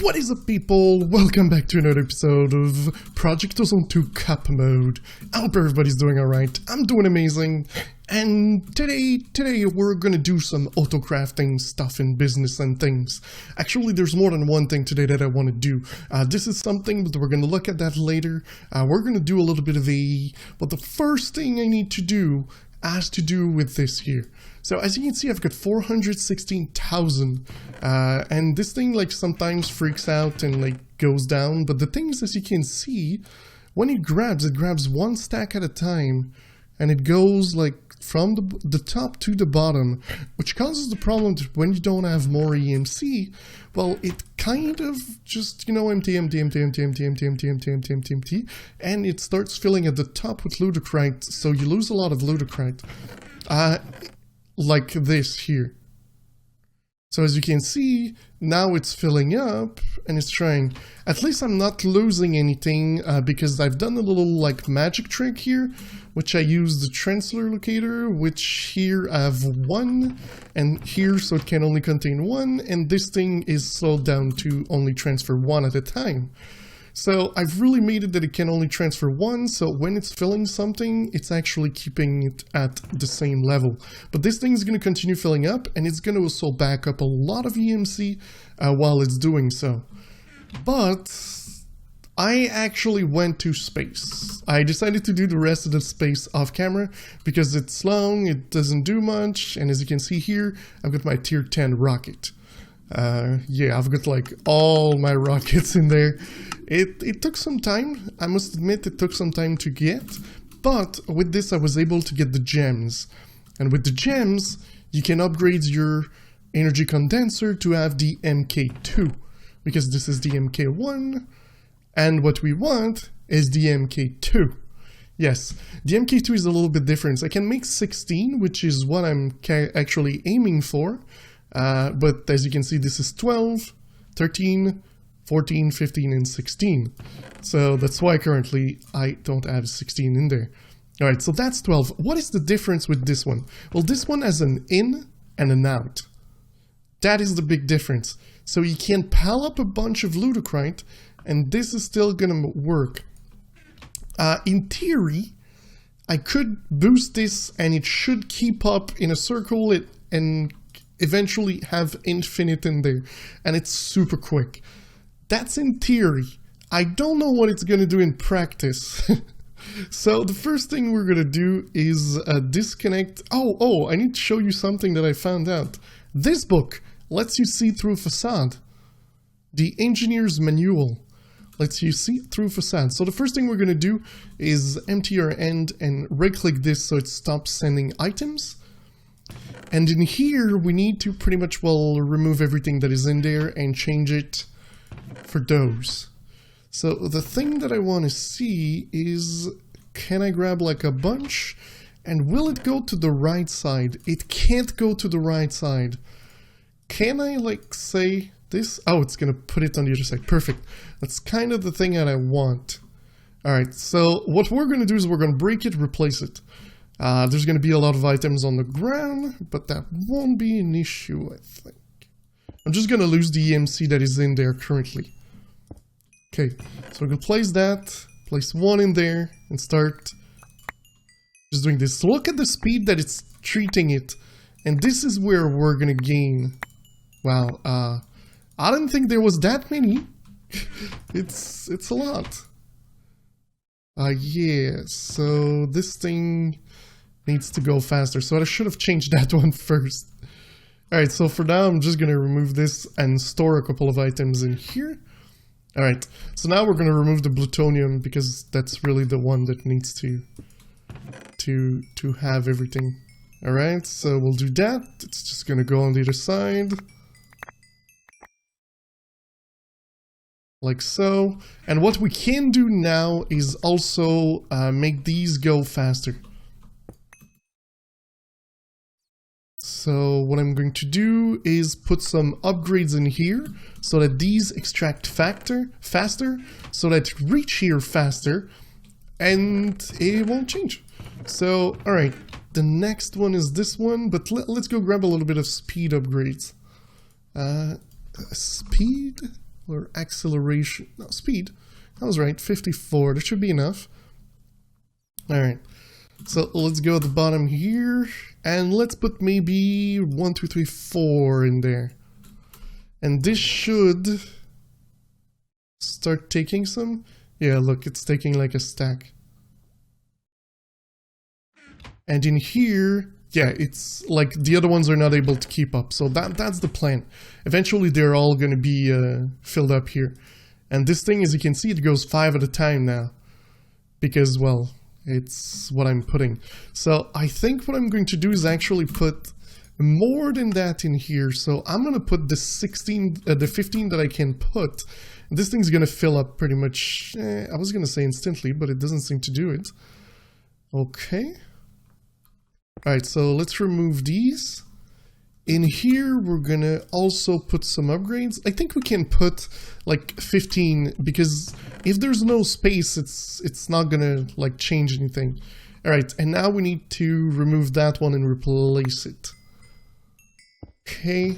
What is up, people? Welcome back to another episode of Project Ozone 2 Kappa Mode. I hope everybody's doing alright. I'm doing amazing. And today we're gonna do some auto-crafting stuff in business and things. Actually, there's more than one thing today that I want to do. This is something, but we're gonna look at that later. We're gonna do a little bit of AE, but the first thing I need to do has to do with this here. So as you can see, I've got 416,000, and this thing like sometimes freaks out and like goes down, but the thing is, as you can see, when it grabs one stack at a time, and it goes like from the top to the bottom, which causes the problem that when you don't have more EMC, well, it kind of just, you know, empty, and it starts filling at the top with ludicrite, so you lose a lot of ludicrite, like this here. So as you can see, now it's filling up and it's trying. At least I'm not losing anything because I've done a little like magic trick here, which I use the transfer locator, which here I have one, and here so it can only contain one, and this thing is slowed down to only transfer one at a time. So I've really made it that it can only transfer one, so when it's filling something, it's actually keeping it at the same level. But this thing is going to continue filling up, and it's going to also back up a lot of EMC while it's doing so. But I actually went to space. I decided to do the rest of the space off camera because it's long, it doesn't do much, and as you can see here, I've got my tier 10 rocket. Yeah, I've got like all my rockets in there. It took some time, I must admit it took some time to get, but with this I was able to get the gems. And with the gems, you can upgrade your energy condenser to have the MK2, because this is the MK1, and what we want is the MK2. Yes, the MK2 is a little bit different. I can make 16, which is what I'm actually aiming for. But as you can see, this is 12, 13, 14, 15, and 16. So that's why currently I don't have 16 in there. Alright, so that's 12. What is the difference with this one? Well, this one has an in and an out. That is the big difference. So you can pile up a bunch of ludicrite, and this is still gonna work. In theory, I could boost this, and it should keep up in a circle and eventually have infinite in there, and it's super quick. That's in theory. I don't know what it's gonna do in practice. So the first thing we're gonna do is disconnect. Oh, I need to show you something that I found out. This book lets you see through facade. The engineer's manual lets you see through facade. So the first thing we're gonna do is empty our end and right-click this so it stops sending items. And in here, we need to pretty much, well, remove everything that is in there and change it for those. So the thing that I want to see is, can I grab like a bunch? And will it go to the right side? It can't go to the right side. Can I like say this? Oh, it's going to put it on the other side. Perfect. That's kind of the thing that I want. All right, so what we're going to do is we're going to break it, replace it. There's going to be a lot of items on the ground, but that won't be an issue, I think. I'm just going to lose the EMC that is in there currently. Okay, so we're going to place that, place one in there, and start just doing this. So look at the speed that it's treating it, and this is where we're going to gain. Wow, I didn't think there was that many. It's a lot. Yeah, so this thing needs to go faster, so I should have changed that one first. Alright, so for now I'm just going to remove this and store a couple of items in here. Alright, so now we're going to remove the plutonium because that's really the one that needs to have everything. Alright, so we'll do that. It's just going to go on the other side. Like so. And what we can do now is also make these go faster. So what I'm going to do is put some upgrades in here so that these extract faster, so that reach here faster, and it won't change. So, alright, the next one is this one, but let's go grab a little bit of speed upgrades. Speed? acceleration, no, speed. I was right, 54, that should be enough. Alright, so let's go at the bottom here, and let's put maybe 1, 2, 3, 4 in there. And this should start taking some. Yeah, look, it's taking like a stack. And in here, yeah, it's like the other ones are not able to keep up. So that's the plan. Eventually, they're all going to be filled up here. And this thing, as you can see, it goes 5 at a time now. Because, well, it's what I'm putting. So I think what I'm going to do is actually put more than that in here. So I'm going to put the 15 that I can put. This thing's going to fill up pretty much, I was going to say instantly, but it doesn't seem to do it. Okay. Alright, so let's remove these. In here, we're going to also put some upgrades. I think we can put like 15, because if there's no space, it's not going to like change anything. Alright, and now we need to remove that one and replace it. Okay.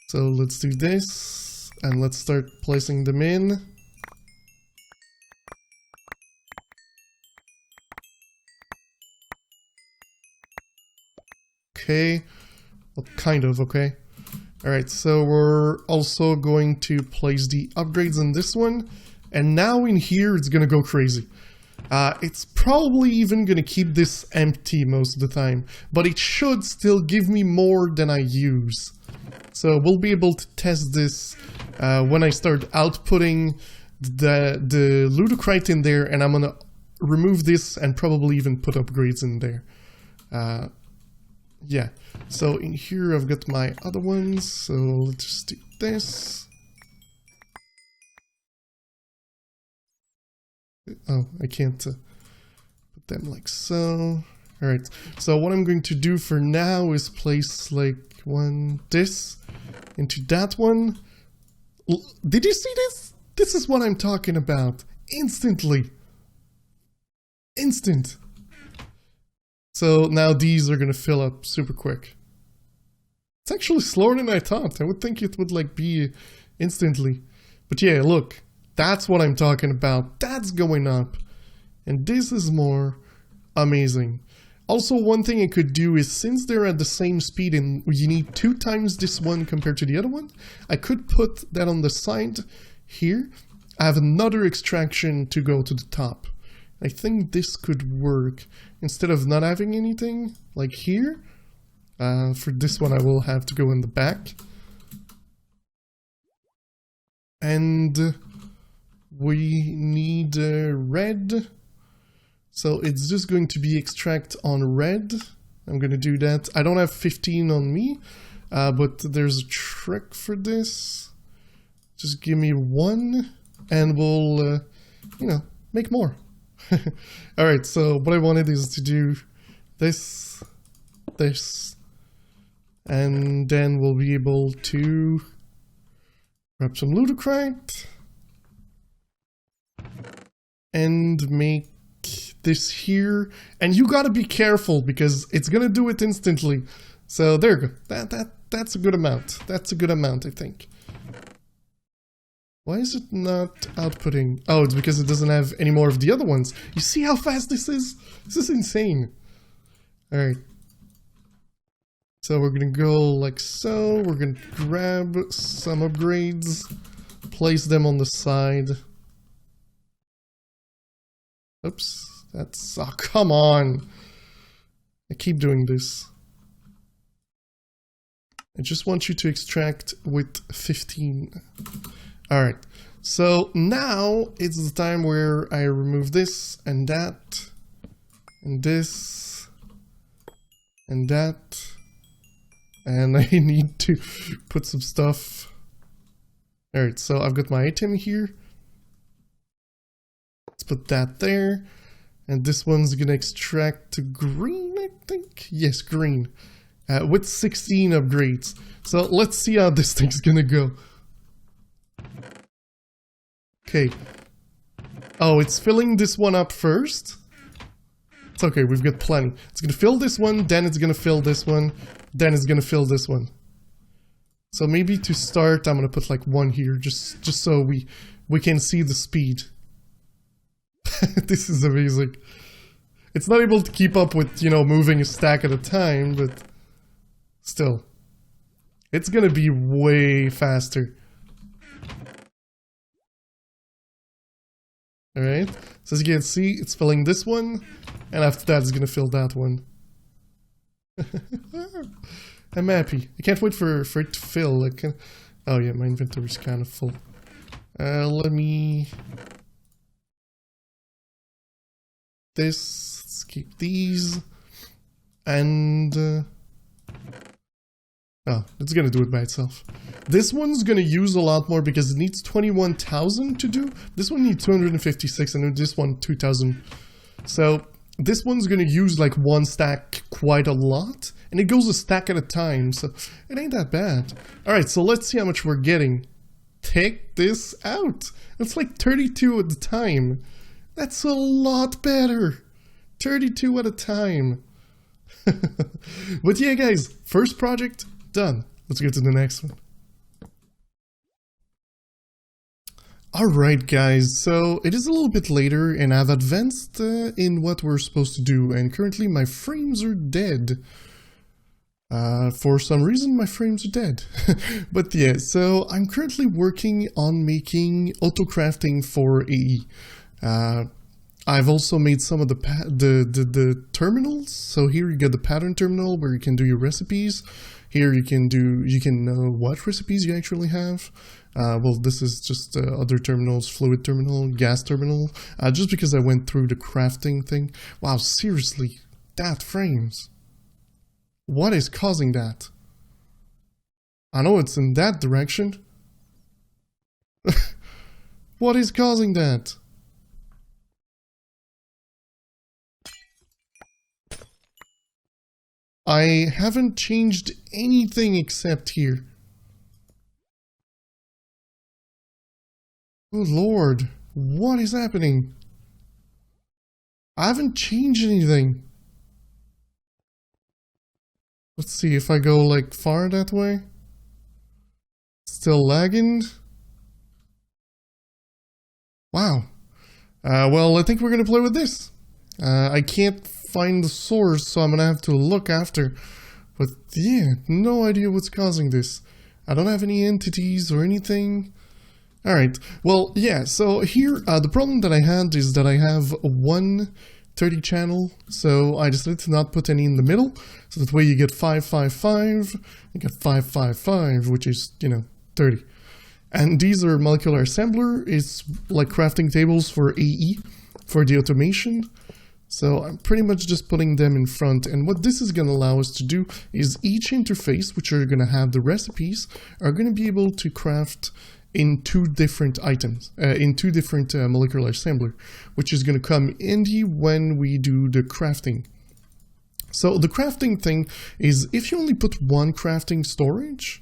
So let's do this, and let's start placing them in. Okay, well, kind of, okay. Alright, so we're also going to place the upgrades in this one, and now in here it's gonna go crazy. It's probably even gonna keep this empty most of the time, but it should still give me more than I use. So we'll be able to test this when I start outputting the ludocrite in there, and I'm gonna remove this and probably even put upgrades in there. Yeah, so in here I've got my other ones, so let's just do this. Oh, I can't put them like so. Alright, so what I'm going to do for now is place like this into that one. Did you see this? This is what I'm talking about. Instantly. Instant. So now these are going to fill up super quick. It's actually slower than I thought. I would think it would like be instantly. But yeah, look. That's what I'm talking about. That's going up. And this is more amazing. Also, one thing I could do is, since they're at the same speed and you need 2 times this one compared to the other one, I could put that on the side here. I have another extraction to go to the top. I think this could work. Instead of not having anything, like here, for this one I will have to go in the back. And we need red. So it's just going to be extract on red. I'm going to do that. I don't have 15 on me, but there's a trick for this. Just give me 1 and we'll, you know, make more. Alright, so what I wanted is to do this, and then we'll be able to grab some ludocrite and make this here. And you gotta be careful because it's gonna do it instantly. So there you go. That's a good amount. That's a good amount, I think. Why is it not outputting? Oh, it's because it doesn't have any more of the other ones. You see how fast this is? This is insane. Alright. So we're gonna go like so. We're gonna grab some upgrades, place them on the side. Oops, that's, oh, come on. I keep doing this. I just want you to extract with 15. Alright, so now it's the time where I remove this and that, and this, and that, and I need to put some stuff. Alright, so I've got my item here. Let's put that there, and this one's gonna extract to green, I think? Yes, green, with 16 upgrades. So let's see how this thing's gonna go. Okay. Oh, it's filling this one up first. It's okay, we've got plenty. It's gonna fill this one, then it's gonna fill this one, then it's gonna fill this one. So maybe to start, I'm gonna put like one here, just so we can see the speed. This is amazing. It's not able to keep up with, you know, moving a stack at a time, but still. It's gonna be way faster. Alright, so as you can see, it's filling this one, and after that it's gonna fill that one. I'm happy. I can't wait for it to fill. Oh yeah, my inventory's kind of full. Let me... Let's keep these. And... Oh, it's gonna do it by itself. This one's gonna use a lot more because it needs 21,000 to do. This one needs 256 and this one 2,000. So this one's gonna use like one stack quite a lot. And it goes a stack at a time, so it ain't that bad. Alright, so let's see how much we're getting. Take this out. It's like 32 at the time. That's a lot better. 32 at a time. But yeah, guys, first project done. Let's get to the next one. Alright guys, so it is a little bit later and I've advanced in what we're supposed to do, and currently my frames are dead. For some reason my frames are dead. But yeah, so I'm currently working on making AUTOCRAFTIng for AE. I've also made some of the terminals. So here you get the pattern terminal where you can do your recipes. Here you can know what recipes you actually have. Well, this is just other terminals, fluid terminal, gas terminal, just because I went through the crafting thing. Wow, seriously, that frames. What is causing that? I know it's in that direction. What is causing that? I haven't changed anything except here. Oh Lord, what is happening? I haven't changed anything. Let's see if I go like far that way. Still lagging. Wow. Well, I think we're gonna play with this. I can't find the source, so I'm gonna have to look after. But yeah, no idea what's causing this. I don't have any entities or anything. Alright, well, yeah, so here, the problem that I had is that I have one 30 channel, so I decided to not put any in the middle, so that way you get 555, you get 555, which is, you know, 30. And these are molecular assembler, it's like crafting tables for AE, for the automation. So I'm pretty much just putting them in front, and what this is going to allow us to do is each interface, which are going to have the recipes, are going to be able to craft in two different items, in two different molecular assembler, which is going to come handy when we do the crafting. So the crafting thing is, if you only put one crafting storage,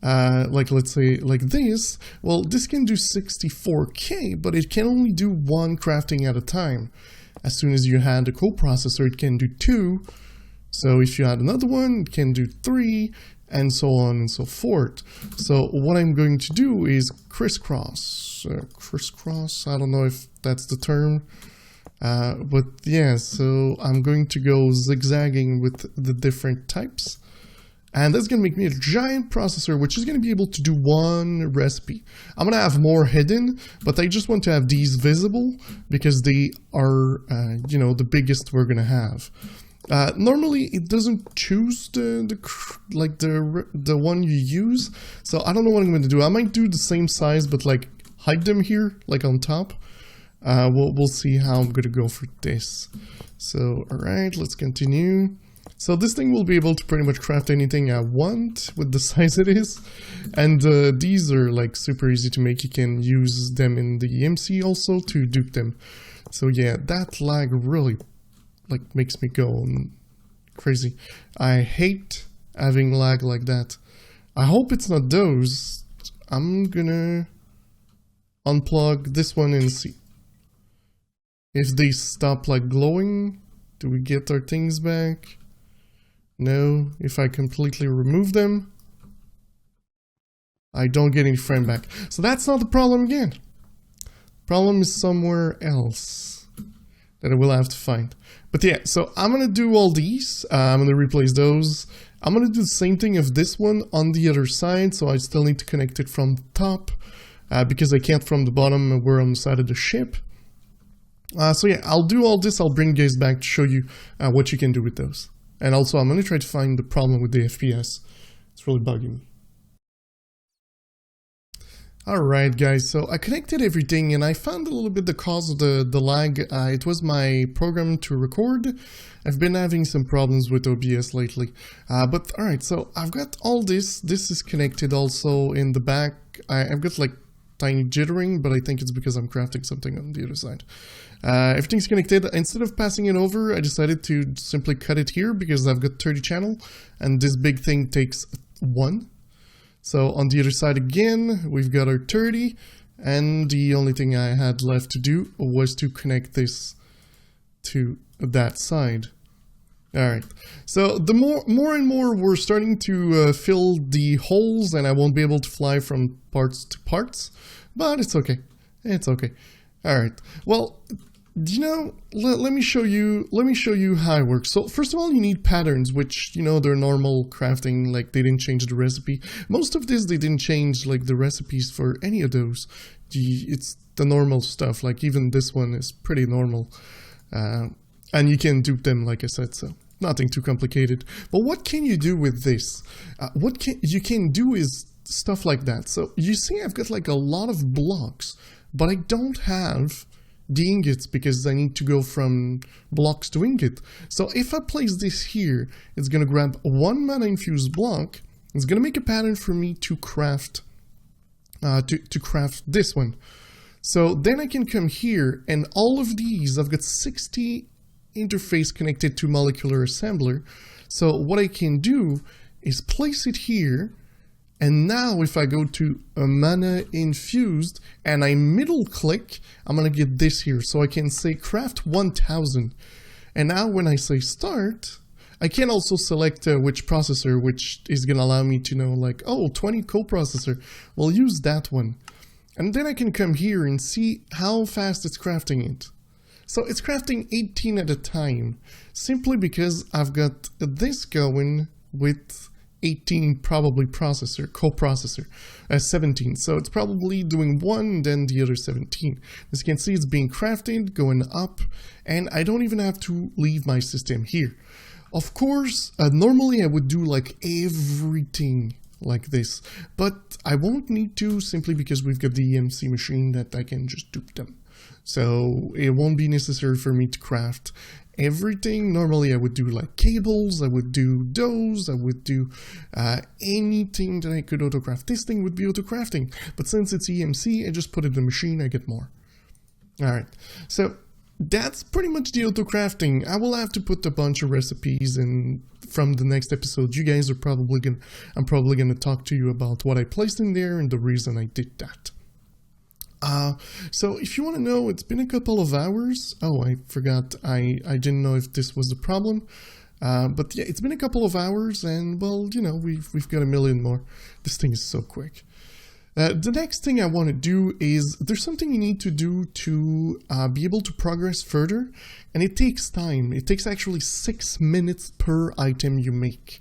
like let's say like this, well, this can do 64K, but it can only do one crafting at a time. As soon as you add a coprocessor, it can do 2. So if you add another one, it can do 3, and so on and so forth. So what I'm going to do is crisscross. Crisscross, I don't know if that's the term. But yeah, so I'm going to go zigzagging with the different types. And that's going to make me a giant processor, which is going to be able to do one recipe. I'm going to have more hidden, but I just want to have these visible because they are, you know, the biggest we're going to have. Normally, it doesn't choose the one you use, so I don't know what I'm going to do. I might do the same size, but like hide them here, like on top. We'll see how I'm going to go for this. So, all right, let's continue. So this thing will be able to pretty much craft anything I want with the size it is. And these are like super easy to make. You can use them in the MC also to dupe them. So yeah, that lag really like makes me go crazy. I hate having lag like that. I hope it's not those. I'm gonna unplug this one and see. If they stop like glowing, do we get our things back? No. If I completely remove them, I don't get any frame back. So that's not the problem again. Problem is somewhere else that I will have to find. But yeah, so I'm going to do all these. I'm going to replace those. I'm going to do the same thing of this one on the other side. So I still need to connect it from the top because I can't from the bottom. We're on the side of the ship. So yeah, I'll do all this. I'll bring you guys back to show you what you can do with those. And also, I'm going to try to find the problem with the FPS. It's really bugging me. Alright guys, so I connected everything and I found a little bit the cause of the lag. It was my program to record. I've been having some problems with OBS lately. But alright, so I've got all this. This is connected also in the back. I've got like tiny jittering, but I think it's because I'm crafting something on the other side. Everything's connected. Instead of passing it over, I decided to simply cut it here because I've got 30 channel and this big thing takes 1. So on the other side again, we've got our 30, and the only thing I had left to do was to connect this to that side. Alright, so the more and more we're starting to fill the holes, and I won't be able to fly from parts to parts, but it's okay. It's okay. Alright, well, you know, let me show you how it works. So first of all, you need patterns, which, you know, they're normal crafting, like they didn't change the recipe. Most of this, they didn't change like the recipes for any of those. It's the normal stuff, like even this one is pretty normal. And you can dupe them, like I said, so nothing too complicated. But what can you do with this? What you can do is stuff like that. So you see I've got like a lot of blocks, but I don't have the ingots because I need to go from blocks to ingot. So if I place this here, it's going to grab one mana infused block. It's going to make a pattern for me to craft to craft this one. So then I can come here and all of these, I've got 60 interface connected to molecular assembler. So what I can do is place it here. And now if I go to a mana infused and I middle click, I'm going to get this here. So I can say craft 1000. And now when I say start, I can also select which processor, which is going to allow me to know like, oh, 20 coprocessor. We'll use that one. And then I can come here and see how fast it's crafting it. So it's crafting 18 at a time, simply because I've got this going with 18 probably coprocessor, 17. So it's probably doing one, then the other 17. As you can see, it's being crafted, going up, and I don't even have to leave my system here. Of course, normally I would do like everything like this, but I won't need to simply because we've got the EMC machine that I can just dupe them. So it won't be necessary for me to craft everything. Normally I would do like cables, I would do those, I would do anything that I could autocraft. This thing would be autocrafting, but since it's EMC, I just put it in the machine, I get more. Alright, so that's pretty much the autocrafting. I will have to put a bunch of recipes in from the next episode. You guys are probably gonna, I'm probably gonna talk to you about what I placed in there and the reason I did that. So if you want to know, it's been a couple of hours. Oh, I forgot. I didn't know if this was the problem. But yeah, it's been a couple of hours and well, you know, we've got a million more. This thing is so quick. The next thing I want to do is there's something you need to do to be able to progress further, and it takes time. It takes actually 6 minutes per item you make.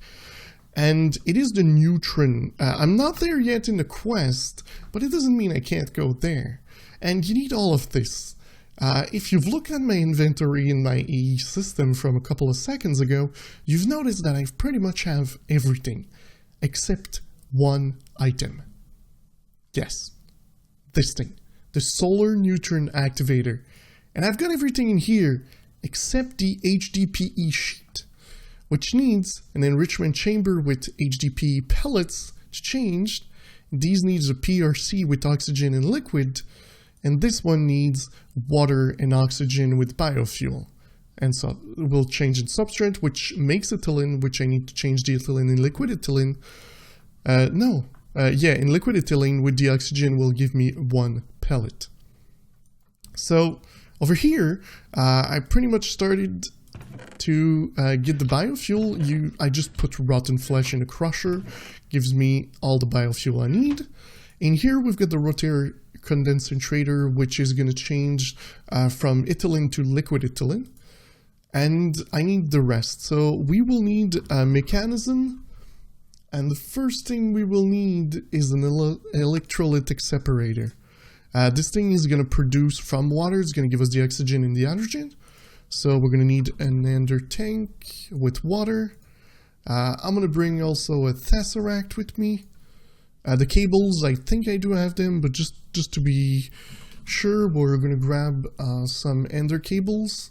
And it is the neutron. I'm not there yet in the quest, but it doesn't mean I can't go there. And you need all of this. If you've looked at my inventory in my EE system from a couple of seconds ago, you've noticed that I pretty much have everything, except one item. Yes, this thing, the solar neutron activator. And I've got everything in here, except the HDPE sheet, which needs an enrichment chamber with HDPE pellets to change. These needs a PRC with oxygen and liquid, and this one needs water and oxygen with biofuel. And so we'll change in substrate, which makes ethylene, which I need to change the ethylene in liquid ethylene. In liquid ethylene with the oxygen will give me 1 pellet. So over here, I pretty much started to get the biofuel, I just put rotten flesh in a crusher, gives me all the biofuel I need. In here we've got the rotary condensator, which is going to change from ethylene to liquid ethylene. And I need the rest. So we will need a mechanism. And the first thing we will need is an electrolytic separator. This thing is going to produce from water. It's going to give us the oxygen and the hydrogen. So we're going to need an ender tank with water. I'm going to bring also a tesseract with me. The cables, I think I do have them, but just to be sure, we're going to grab some ender cables.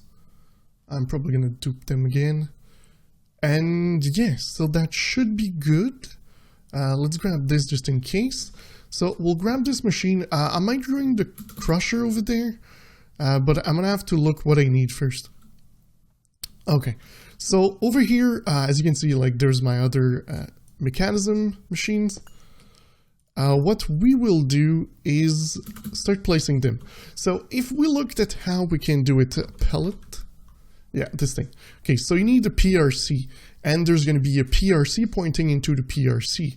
I'm probably going to dupe them again. And yes, so that should be good. Let's grab this just in case. So we'll grab this machine. I might bring the crusher over there, but I'm going to have to look what I need first. Okay, so over here, as you can see, like there's my other mechanism machines. What we will do is start placing them. So if we looked at how we can do it, pellet. Yeah, this thing. Okay, so you need a PRC, and there's going to be a PRC pointing into the PRC.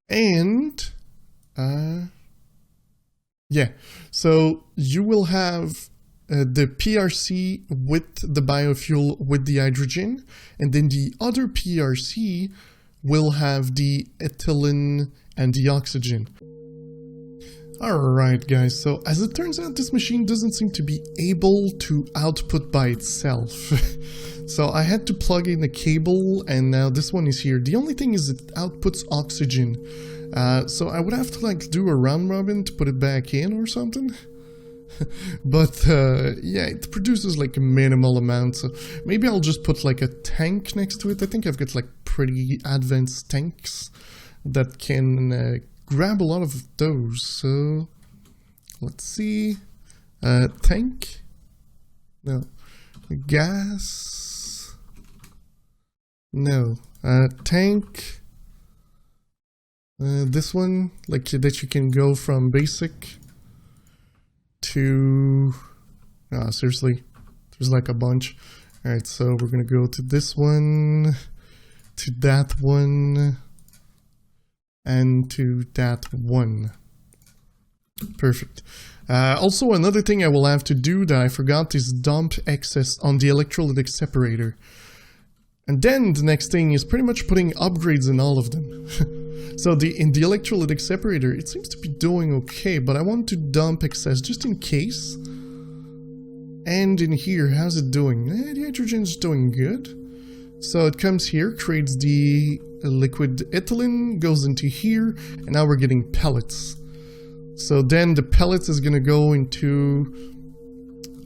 And, yeah, so you will have the PRC with the biofuel with the hydrogen, and then the other PRC will have the ethylene and the oxygen. Alright guys, so as it turns out, this machine doesn't seem to be able to output by itself. So I had to plug in a cable, and now this one is here. The only thing is it outputs oxygen. So I would have to like do a round robin to put it back in or something. But yeah, it produces like a minimal amount, so maybe I'll just put like a tank next to it. I think I've got like pretty advanced tanks that can grab a lot of those. So let's see, tank, no, gas, no, tank, this one, like that you can go from basic to, seriously, there's like a bunch. Alright, so we're gonna go to this one, to that one, and to that one. Perfect. Also, another thing I will have to do that I forgot is dump excess on the electrolytic separator. And then the next thing is pretty much putting upgrades in all of them. So in the electrolytic separator, it seems to be doing okay, but I want to dump excess just in case. And in here, how's it doing? The hydrogen's doing good. So it comes here, creates the liquid ethylene, goes into here, and now we're getting pellets. So then the pellets is going to go into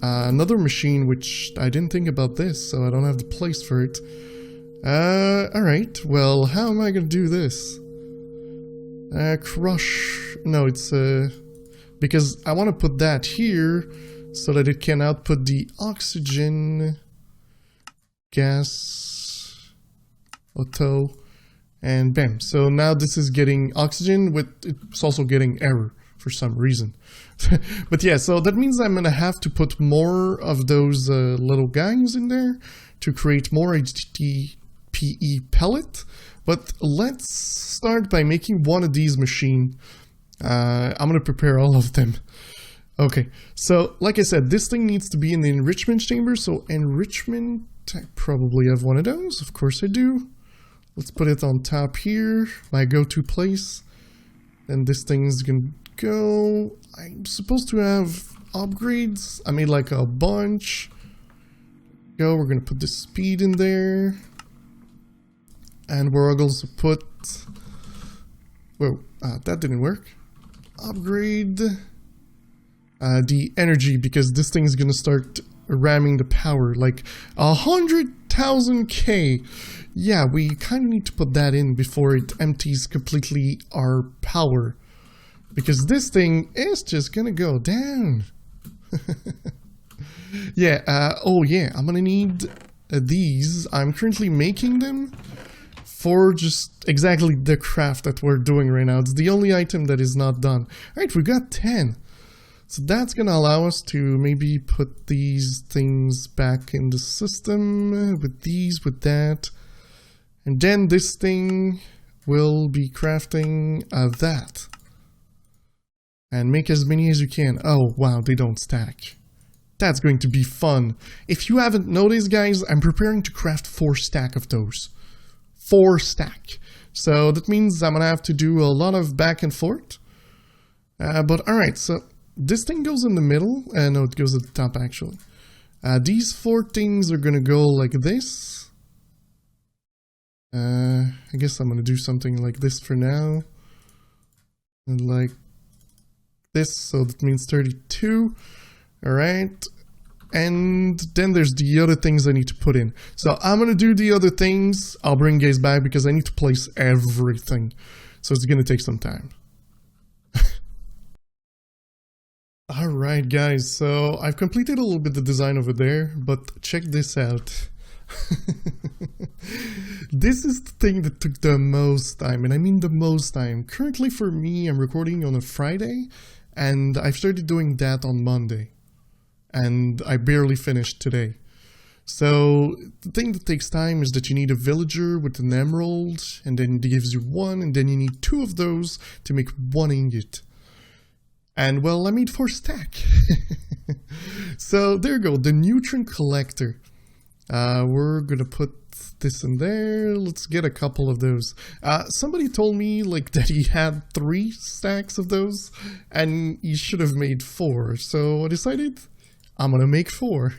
another machine, which I didn't think about this, so I don't have the place for it. Alright, well, how am I going to do this? Crush, no, it's, because I want to put that here, so that it can output the oxygen, gas, auto, and bam. So now this is getting oxygen, with it's also getting error for some reason. But yeah, so that means I'm gonna have to put more of those little guys in there to create more HDPE pellet. But let's start by making one of these machines. I'm gonna prepare all of them. Okay, so like I said, this thing needs to be in the enrichment chamber. So enrichment, I probably have one of those. Of course I do. Let's put it on top here, my go-to place. And this thing's gonna go. I'm supposed to have upgrades. I made like a bunch. We're gonna put the speed in there. And we're going to put, whoa, that didn't work. Upgrade the energy, because this thing is going to start ramming the power, like 100,000 K. Yeah, we kind of need to put that in before it empties completely our power, because this thing is just going to go down. Yeah, oh yeah, I'm going to need these. I'm currently making them for just exactly the craft that we're doing right now. It's the only item that is not done. Alright, we got 10. So that's going to allow us to maybe put these things back in the system with these, with that. And then this thing will be crafting that. And make as many as you can. Oh, wow, they don't stack. That's going to be fun. If you haven't noticed, guys, I'm preparing to craft 4 stack of those. 4 stack. So that means I'm going to have to do a lot of back and forth. But alright, so this thing goes in the middle. No, it goes at the top, actually. These 4 things are going to go like this. I guess I'm going to do something like this for now. And like this, so that means 32. Alright. And then there's the other things I need to put in. So I'm going to do the other things. I'll bring you guys back because I need to place everything. So it's going to take some time. Alright guys, so I've completed a little bit the design over there, but check this out. This is the thing that took the most time, and I mean the most time. Currently for me, I'm recording on a Friday, and I've started doing that on Monday. And I barely finished today. So the thing that takes time is that you need a villager with an emerald, and then it gives you 1, and then you need 2 of those to make 1 ingot. And well, I made 4 stack. So there you go, the neutron collector. We're gonna put this in there. Let's get a couple of those. Somebody told me like that he had 3 stacks of those, and he should have made 4. So I decided I'm gonna make 4.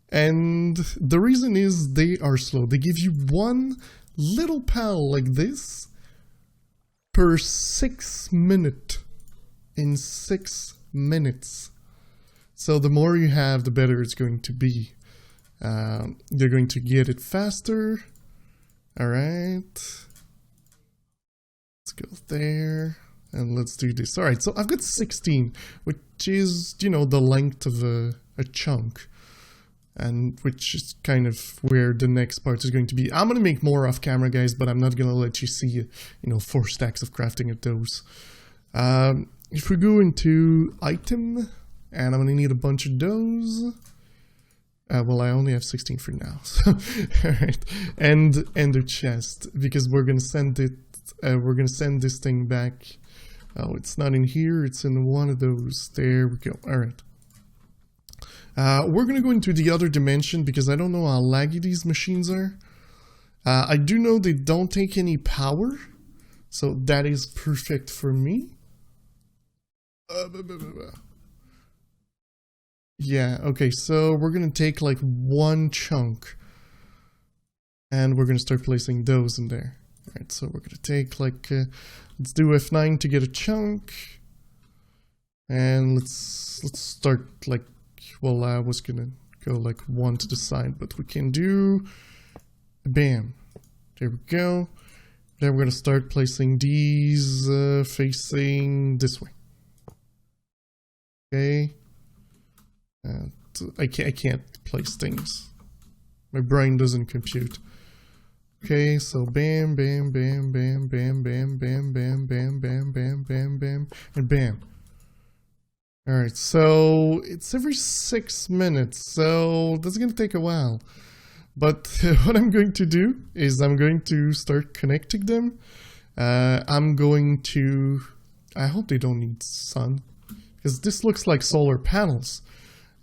And the reason is they are slow. They give you 1 little pal like this per 6 minutes. In 6 minutes. So the more you have, the better it's going to be. You're going to get it faster. Alright. Let's go there. And let's do this. Alright, so I've got 16, which is, you know, the length of a chunk. And which is kind of where the next part is going to be. I'm going to make more off camera, guys, but I'm not going to let you see, you know, 4 stacks of crafting of those. If we go into item, and I'm going to need a bunch of those. Well, I only have 16 for now. So, alright. And the chest, because we're going to send it, we're going to send this thing back. Oh, it's not in here, it's in one of those. There we go. Alright. We're going to go into the other dimension because I don't know how laggy these machines are. I do know they don't take any power, so that is perfect for me. Yeah, okay, so we're going to take like 1 chunk and we're going to start placing those in there. Alright, so we're going to take like, let's do F9 to get a chunk. And let's start like, well, I was going to go like 1 to the side, but we can do, bam, there we go. Then we're going to start placing these facing this way. Okay. I can't place things. My brain doesn't compute. Okay, so bam, bam, bam, bam, bam, bam, bam, bam, bam, bam, bam, bam, bam, and bam. Alright, so it's every 6 minutes, so that's gonna take a while. But what I'm going to do is I'm going to start connecting them. I'm going to... I hope they don't need sun. Because this looks like solar panels.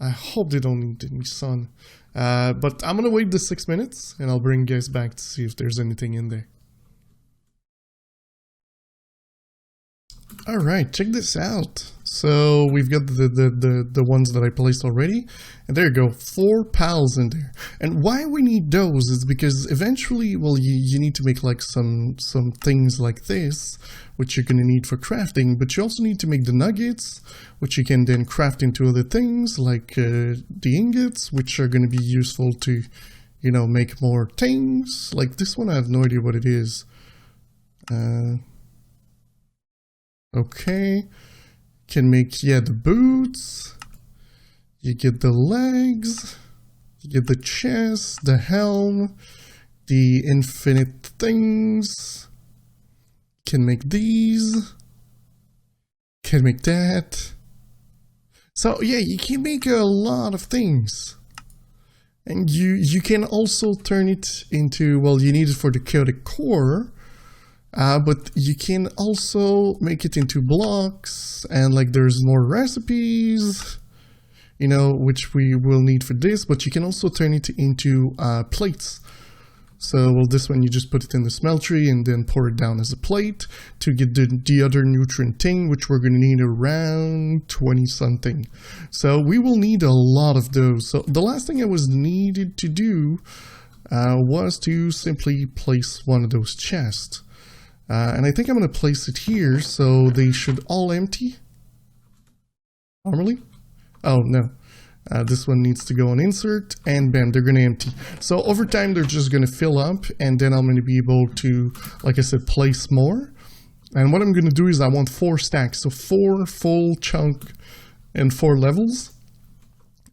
I hope they don't need any sun. But I'm gonna wait the 6 minutes and I'll bring you guys back to see if there's anything in there. Alright, check this out. So we've got the ones that I placed already. And there you go, 4 pals in there. And why we need those is because eventually, well, you need to make like some things like this, which you're gonna need for crafting, but you also need to make the nuggets, which you can then craft into other things, like the ingots, which are gonna be useful to, you know, make more things. Like this one, I have no idea what it is. Okay. Can make, yeah, the boots. You get the legs. You get the chest, the helm, the infinite things. Can make these. Can make that. So yeah, you can make a lot of things. And you can also turn it into, well, you need it for the chaotic core, but you can also make it into blocks, and like there's more recipes, you know, which we will need for this, but you can also turn it into plates. So, well, this one you just put it in the smeltery and then pour it down as a plate to get the other nutrient thing, which we're going to need around 20 something. So we will need a lot of those. So the last thing I was needed to do was to simply place one of those chests. And I think I'm going to place it here, so they should all empty. Normally? Oh, no. This one needs to go on insert, and bam, they're going to empty. So over time, they're just going to fill up, and then I'm going to be able to, like I said, place more. And what I'm going to do is I want 4 stacks, so 4 full chunk and 4 levels.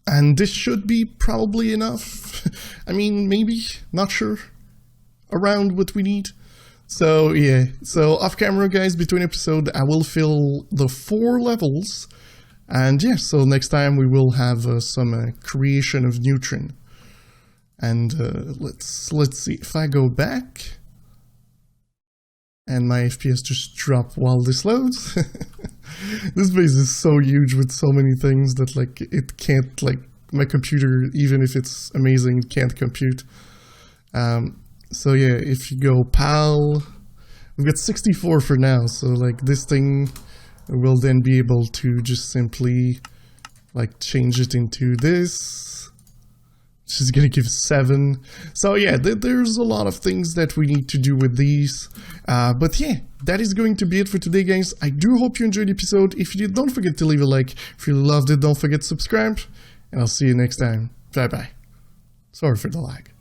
And this should be probably enough. I mean, maybe, not sure, around what we need. So yeah, so off camera, guys, between episodes, I will fill the 4 levels. And yeah, so next time we will have some creation of neutron. And let's see, if I go back, and my FPS just drop while this loads. This base is so huge with so many things that like it can't, like my computer, even if it's amazing, can't compute. So yeah, if you go PAL, we've got 64 for now, so like this thing will then be able to just simply like change it into this, which is gonna give 7. So yeah, there's a lot of things that we need to do with these. But yeah, that is going to be it for today, guys. I do hope you enjoyed the episode. If you did, don't forget to leave a like. If you loved it, don't forget to subscribe. And I'll see you next time. Bye bye. Sorry for the lag.